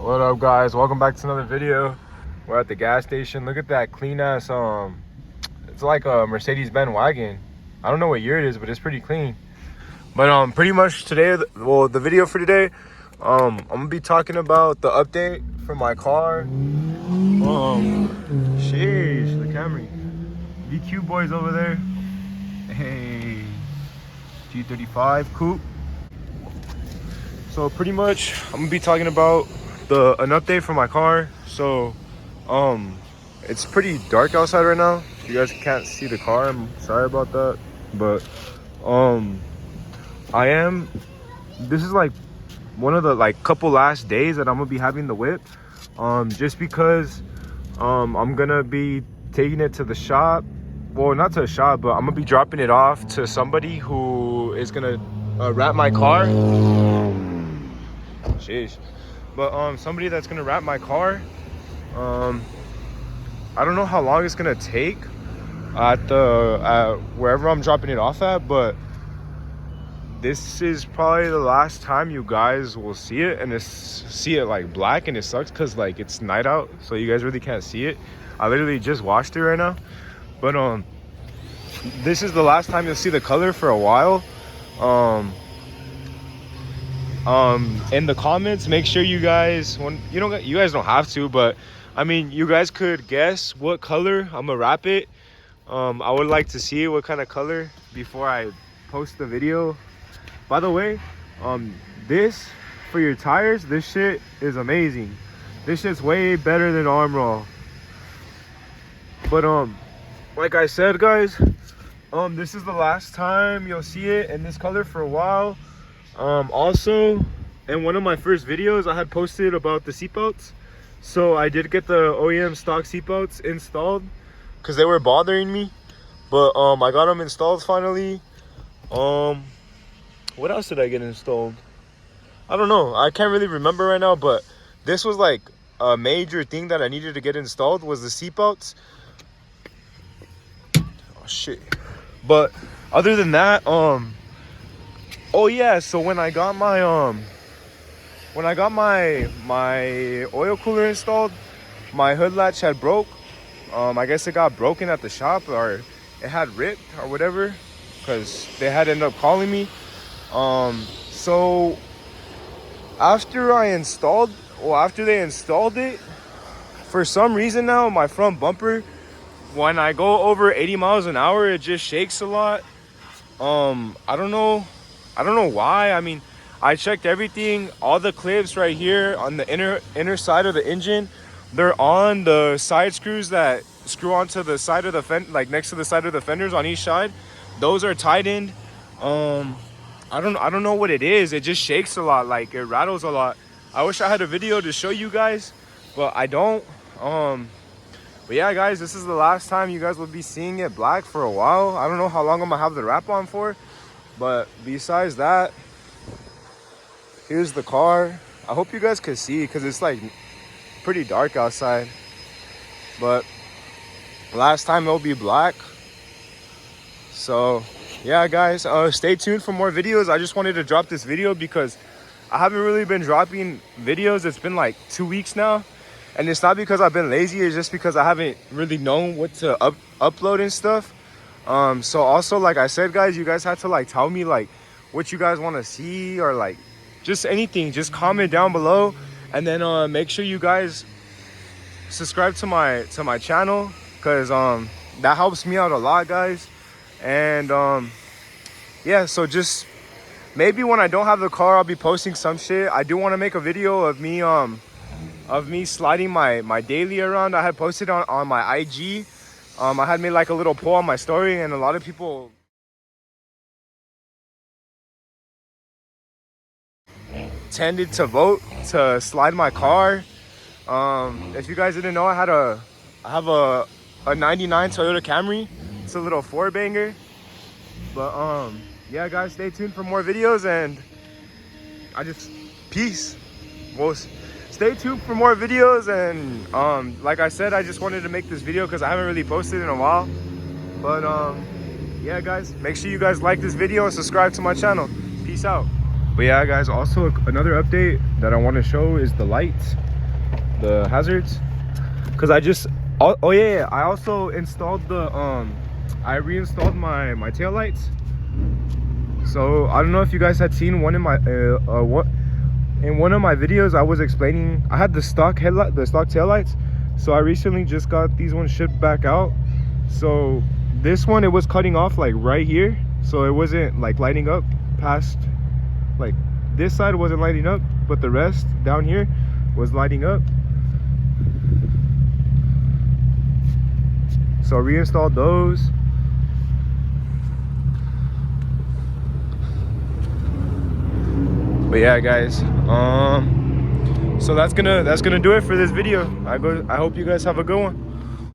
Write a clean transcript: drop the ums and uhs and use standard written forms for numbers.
What up, guys? Welcome back to another video. We're at the gas station. Look at that clean ass it's like a Mercedes-Benz wagon. I don't know what year it is, but it's pretty clean. But pretty much today, the video for today, I'm gonna be talking about the update for my car. Sheesh, the Camry. VQ boys over there. Hey, G35 coupe. So pretty much I'm gonna be talking about an update for my car. So it's pretty dark outside right now. You guys can't see the car, I'm sorry about that. But this is like one of the couple last days that I'm gonna be having the whip, just because I'm gonna be taking it to the shop. Well, not to the shop, but I'm gonna be dropping it off to somebody who is gonna wrap my car. Sheesh. But somebody that's gonna wrap my car. I don't know how long it's gonna take at wherever I'm dropping it off at, but this is probably the last time you guys will see it, and see it like black, and it sucks because like it's night out, so you guys really can't see it. I literally just washed it right now, but this is the last time you'll see the color for a while. In the comments, make sure you guys, you guys don't have to, but I mean, you guys could guess what color I'm gonna wrap it. I would like to see what kind of color before I post the video. By the way, this for your tires, this shit is amazing. This shit's way better than Armor. But like I said, guys, this is the last time you'll see it in this color for a while. Also, in one of my first videos, I had posted about the seatbelts. So I did get the OEM stock seatbelts installed because they were bothering me. But I got them installed finally. What else did I get installed? I don't know. I can't really remember right now, but this was like a major thing that I needed to get installed was the seatbelts. Oh shit. But other than that, oh yeah, so when I got my my oil cooler installed, my hood latch had broke. I guess it got broken at the shop, or it had ripped or whatever, because they had ended up calling me. So after they installed it, for some reason now my front bumper, when I go over 80 miles an hour, it just shakes a lot. I don't know why. I mean, I checked everything. All the clips right here on the inner side of the engine, they're on the side screws that screw onto the side of the fender, like next to the side of the fenders on each side. Those are tightened. I don't know what it is. It just shakes a lot, like it rattles a lot. I wish I had a video to show you guys, but I don't. But yeah, guys, this is the last time you guys will be seeing it black for a while. I don't know how long I'm gonna have the wrap on for, but besides that, here's the car. I hope you guys can see because it's like pretty dark outside. But last time it'll be black. So yeah, guys, stay tuned for more videos. I just wanted to drop this video because I haven't really been dropping videos. It's been like 2 weeks now, and it's not because I've been lazy. It's just because I haven't really known what to upload and stuff. So also, like I said, guys, you guys had to like tell me like what you guys want to see, or like just anything. Just comment down below, and then make sure you guys subscribe to my channel, because that helps me out a lot, guys. And yeah, so just maybe when I don't have the car, I'll be posting some shit. I do want to make a video of me sliding my daily around. I had posted on my IG. I had made like a little poll on my story, and a lot of people tended to vote to slide my car. If you guys didn't know, I have a 99 Toyota Camry. It's a little 4-banger. But yeah, guys, stay tuned for more videos, and peace. Well, stay tuned for more videos, and like I said, I just wanted to make this video because I haven't really posted in a while. But yeah, guys, make sure you guys like this video and subscribe to my channel. Peace out. But yeah, guys, also another update that I want to show is the lights. the hazards, because I just oh yeah, I also installed the I reinstalled my tail lights. So I don't know if you guys had seen one in my what in one of my videos I was explaining. I had the stock headlight, the stock tail lights, so I recently just got these ones shipped back out. So this one, it was cutting off like right here, so it wasn't like lighting up past, like this side wasn't lighting up, but the rest down here was lighting up. So I reinstalled those. But yeah, guys, so that's gonna do it for this video. I hope you guys have a good one.